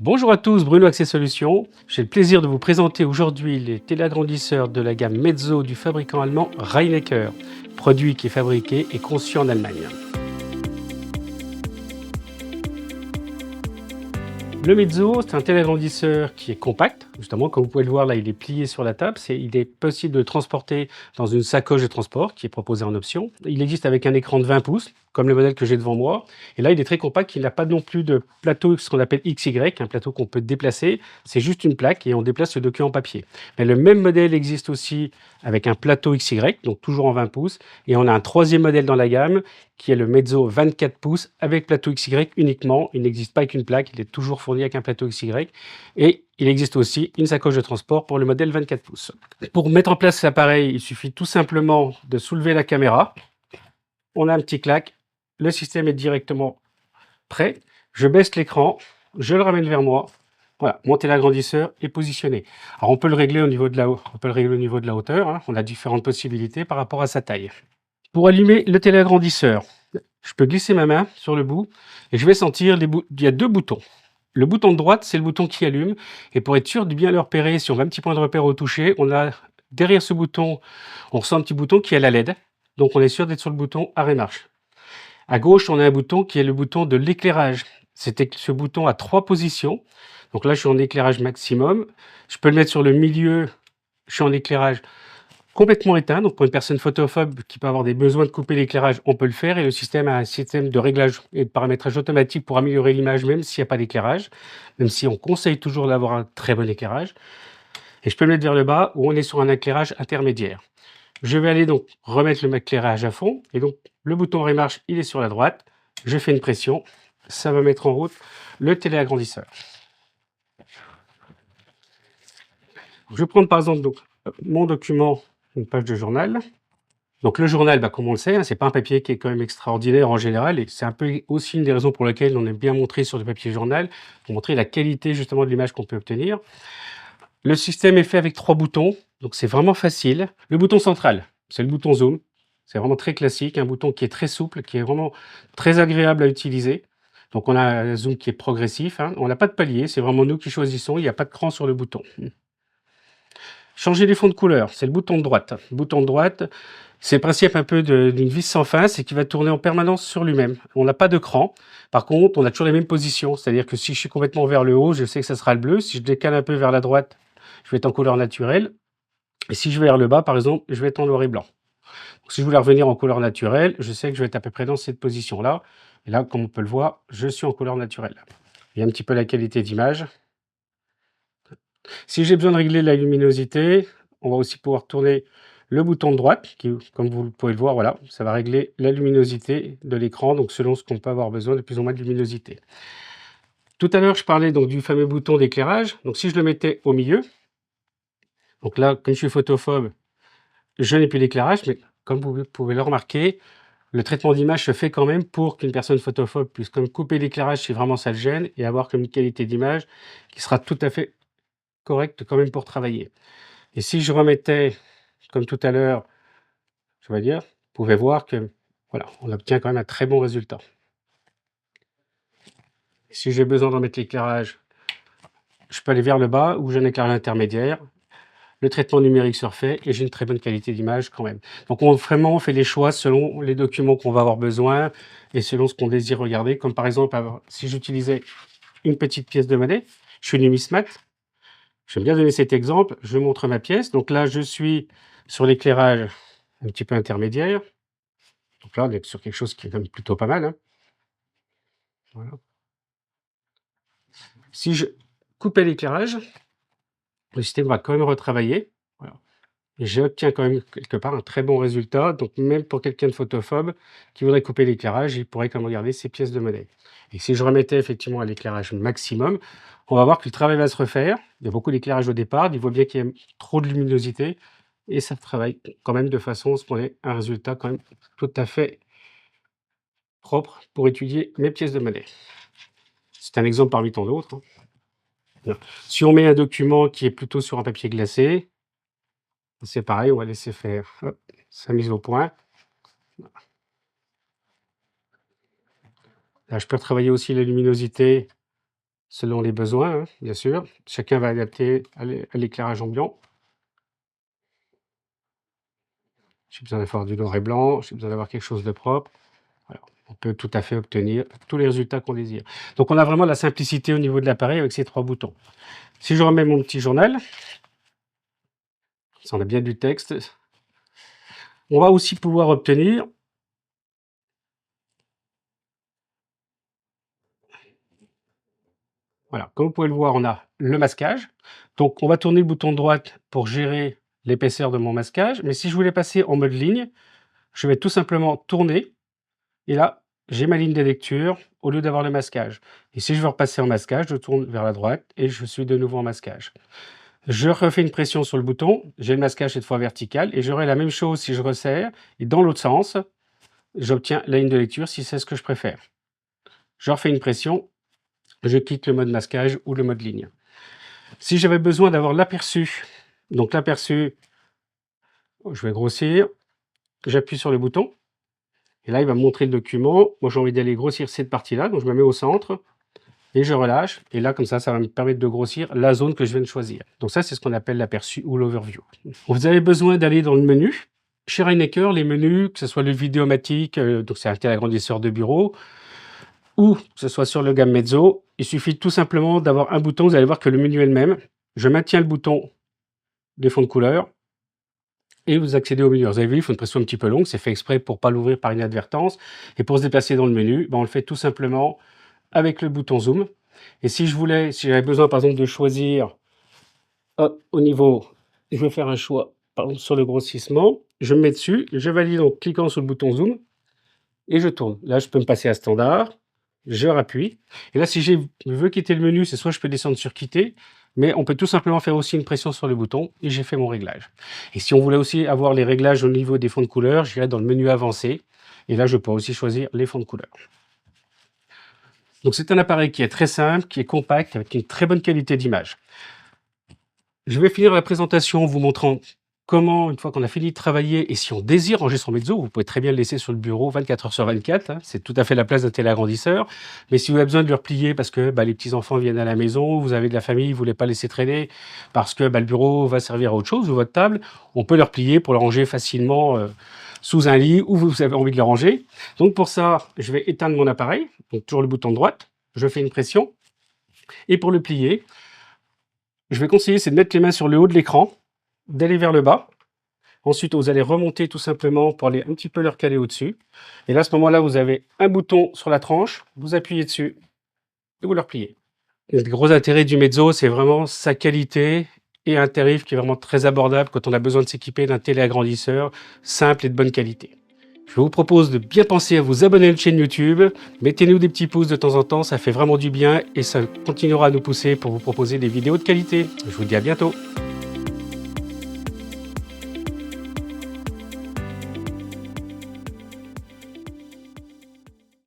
Bonjour à tous, Bruno Accès Solutions. J'ai le plaisir de vous présenter aujourd'hui les téléagrandisseurs de la gamme Mezzo du fabricant allemand Reinecker, produit qui est fabriqué et conçu en Allemagne. Le Mezzo, c'est un téléagrandisseur qui est compact, justement, comme vous pouvez le voir là, il est plié sur la table. Il est possible de le transporter dans une sacoche de transport qui est proposée en option. Il existe avec un écran de 20 pouces, comme le modèle que j'ai devant moi. Et là, il est très compact, il n'a pas non plus de plateau, ce qu'on appelle XY, un plateau qu'on peut déplacer. C'est juste une plaque et on déplace le document en papier. Mais le même modèle existe aussi avec un plateau XY, donc toujours en 20 pouces. Et on a un troisième modèle dans la gamme qui est le Mezzo 24 pouces avec plateau XY uniquement. Il n'existe pas avec une plaque, il est toujours fourni avec un plateau XY. Et il existe aussi une sacoche de transport pour le modèle 24 pouces. Pour mettre en place cet appareil, il suffit tout simplement de soulever la caméra. On a un petit clac, le système est directement prêt. Je baisse l'écran, je le ramène vers moi. Voilà, mon téléagrandisseur est positionné. Alors on peut le régler au niveau de la hauteur, hein. On a différentes possibilités par rapport à sa taille. Pour allumer le téléagrandisseur, je peux glisser ma main sur le bout et je vais sentir il y a deux boutons. Le bouton de droite, c'est le bouton qui allume. Et pour être sûr de bien le repérer, si on a un petit point de repère au toucher, on a derrière ce bouton, on ressent un petit bouton qui est la LED. Donc on est sûr d'être sur le bouton arrêt marche. À gauche, on a un bouton qui est le bouton de l'éclairage. Ce bouton a 3 positions. Donc là, je suis en éclairage maximum. Je peux le mettre sur le milieu. Je suis en éclairage complètement éteint. Donc pour une personne photophobe qui peut avoir des besoins de couper l'éclairage, on peut le faire. Et le système a un système de réglage et de paramétrage automatique pour améliorer l'image même s'il n'y a pas d'éclairage. Même si on conseille toujours d'avoir un très bon éclairage. Et je peux le mettre vers le bas où on est sur un éclairage intermédiaire. Je vais aller donc remettre le éclairage à fond. Et donc le bouton arrêt marche, il est sur la droite. Je fais une pression. Ça va mettre en route le téléagrandisseur. Je vais prendre par exemple donc, mon document, une page de journal. Donc le journal, comme on le sait, hein, c'est pas un papier qui est quand même extraordinaire en général, et c'est un peu aussi une des raisons pour lesquelles on aime bien montrer sur le papier journal, pour montrer la qualité justement de l'image qu'on peut obtenir. Le système est fait avec 3 boutons, donc c'est vraiment facile. Le bouton central, c'est le bouton zoom. C'est vraiment très classique, un bouton qui est très souple, qui est vraiment très agréable à utiliser. Donc on a un zoom qui est progressif, hein. On n'a pas de palier, c'est vraiment nous qui choisissons, il n'y a pas de cran sur le bouton. Changer les fonds de couleur, c'est le bouton de droite. Le bouton de droite, c'est le principe un peu d'une vis sans fin, c'est qu'il va tourner en permanence sur lui-même. On n'a pas de cran. Par contre, on a toujours les mêmes positions. C'est-à-dire que si je suis complètement vers le haut, je sais que ça sera le bleu. Si je décale un peu vers la droite, je vais être en couleur naturelle. Et si je vais vers le bas, par exemple, je vais être en noir et blanc. Donc, si je voulais revenir en couleur naturelle, je sais que je vais être à peu près dans cette position-là. Et là, comme on peut le voir, je suis en couleur naturelle. Il y a un petit peu la qualité d'image. Si j'ai besoin de régler la luminosité, on va aussi pouvoir tourner le bouton de droite, qui, comme vous pouvez le voir, voilà, ça va régler la luminosité de l'écran, donc selon ce qu'on peut avoir besoin de plus ou moins de luminosité. Tout à l'heure, je parlais donc du fameux bouton d'éclairage. Donc si je le mettais au milieu, donc là, comme je suis photophobe, je n'ai plus d'éclairage, mais comme vous pouvez le remarquer, le traitement d'image se fait quand même pour qu'une personne photophobe puisse comme couper l'éclairage si vraiment ça le gêne, et avoir comme une qualité d'image qui sera tout à fait correcte quand même pour travailler. Et si je remettais, comme tout à l'heure, je vais dire, vous pouvez voir que, voilà, on obtient quand même un très bon résultat. Si j'ai besoin d'en mettre l'éclairage, je peux aller vers le bas où j'ai un éclairage intermédiaire. Le traitement numérique se refait et j'ai une très bonne qualité d'image quand même. Donc vraiment, on fait les choix selon les documents qu'on va avoir besoin et selon ce qu'on désire regarder. Comme par exemple, si j'utilisais une petite pièce de monnaie, je suis numismate. J'aime bien donner cet exemple. Je montre ma pièce. Donc là, je suis sur l'éclairage un petit peu intermédiaire. Donc là, on est sur quelque chose qui est quand même plutôt pas mal, hein. Voilà. Si je coupais l'éclairage, le système va quand même retravailler. Voilà. Et j'obtiens quand même quelque part un très bon résultat. Donc même pour quelqu'un de photophobe qui voudrait couper l'éclairage, il pourrait quand même regarder ses pièces de monnaie. Et si je remettais effectivement à l'éclairage maximum, on va voir que le travail va se refaire. Il y a beaucoup d'éclairage au départ. Il voit bien qu'il y a trop de luminosité. Et ça travaille quand même de façon à ce qu'on ait un résultat quand même tout à fait propre pour étudier mes pièces de monnaie. C'est un exemple parmi tant d'autres, hein. Si on met un document qui est plutôt sur un papier glacé, c'est pareil, on va laisser faire sa mise au point. Là, je peux retravailler aussi la luminosité selon les besoins, hein, bien sûr. Chacun va adapter à l'éclairage ambiant. J'ai besoin d'avoir du noir et blanc, j'ai besoin d'avoir quelque chose de propre. Voilà, on peut tout à fait obtenir tous les résultats qu'on désire. Donc on a vraiment la simplicité au niveau de l'appareil avec ces 3 boutons. Si je remets mon petit journal, ça on a bien du texte, on va aussi pouvoir obtenir voilà, comme vous pouvez le voir, on a le masquage. Donc on va tourner le bouton de droite pour gérer l'épaisseur de mon masquage, mais si je voulais passer en mode ligne, je vais tout simplement tourner et là, j'ai ma ligne de lecture au lieu d'avoir le masquage. Et si je veux repasser en masquage, je tourne vers la droite et je suis de nouveau en masquage. Je refais une pression sur le bouton, j'ai le masquage cette fois vertical et j'aurai la même chose si je resserre et dans l'autre sens, j'obtiens la ligne de lecture si c'est ce que je préfère. Je refais une pression, je quitte le mode masquage ou le mode ligne. Si j'avais besoin d'avoir l'aperçu, donc l'aperçu, je vais grossir, j'appuie sur le bouton et là il va me montrer le document. Moi j'ai envie d'aller grossir cette partie-là, donc je me mets au centre et je relâche et là comme ça va me permettre de grossir la zone que je viens de choisir. Donc ça c'est ce qu'on appelle l'aperçu ou l'overview. Vous avez besoin d'aller dans le menu. Chez Rainmaker, les menus, que ce soit le Vidéomatic, donc c'est un téléagrandisseur de bureau, ou que ce soit sur le Gamezzo, il suffit tout simplement d'avoir un bouton. Vous allez voir que le menu est le même. Je maintiens le bouton des fonds de couleur et vous accédez au menu. Vous avez vu, il faut une pression un petit peu longue, c'est fait exprès pour ne pas l'ouvrir par inadvertance. Et pour se déplacer dans le menu, on le fait tout simplement avec le bouton zoom. Et si j'avais besoin par exemple de choisir au niveau, je vais faire un choix par exemple sur le grossissement, je me mets dessus, je valide en cliquant sur le bouton zoom et je tourne. Là, je peux me passer à standard, je rappuie. Et là, si je veux quitter le menu, c'est soit je peux descendre sur quitter, mais on peut tout simplement faire aussi une pression sur le bouton et j'ai fait mon réglage. Et si on voulait aussi avoir les réglages au niveau des fonds de couleur, j'irais dans le menu avancé et là, je peux aussi choisir les fonds de couleur. Donc, c'est un appareil qui est très simple, qui est compact, avec une très bonne qualité d'image. Je vais finir la présentation en vous montrant comment, une fois qu'on a fini de travailler, et si on désire ranger son mezzo, vous pouvez très bien le laisser sur le bureau 24 heures sur 24, hein, c'est tout à fait la place d'un téléagrandisseur. Mais si vous avez besoin de le replier parce que les petits-enfants viennent à la maison, vous avez de la famille, vous ne voulez pas laisser traîner parce que le bureau va servir à autre chose ou votre table, on peut le replier pour le ranger facilement sous un lit où vous avez envie de le ranger. Donc pour ça, je vais éteindre mon appareil, donc toujours le bouton de droite, je fais une pression, et pour le plier, je vais conseiller, c'est de mettre les mains sur le haut de l'écran, d'aller vers le bas. Ensuite, vous allez remonter tout simplement pour aller un petit peu le recaler au-dessus. Et là, à ce moment-là, vous avez un bouton sur la tranche, vous appuyez dessus et vous le repliez. Le gros intérêt du mezzo, c'est vraiment sa qualité et un tarif qui est vraiment très abordable quand on a besoin de s'équiper d'un téléagrandisseur simple et de bonne qualité. Je vous propose de bien penser à vous abonner à notre chaîne YouTube. Mettez-nous des petits pouces de temps en temps, ça fait vraiment du bien et ça continuera à nous pousser pour vous proposer des vidéos de qualité. Je vous dis à bientôt.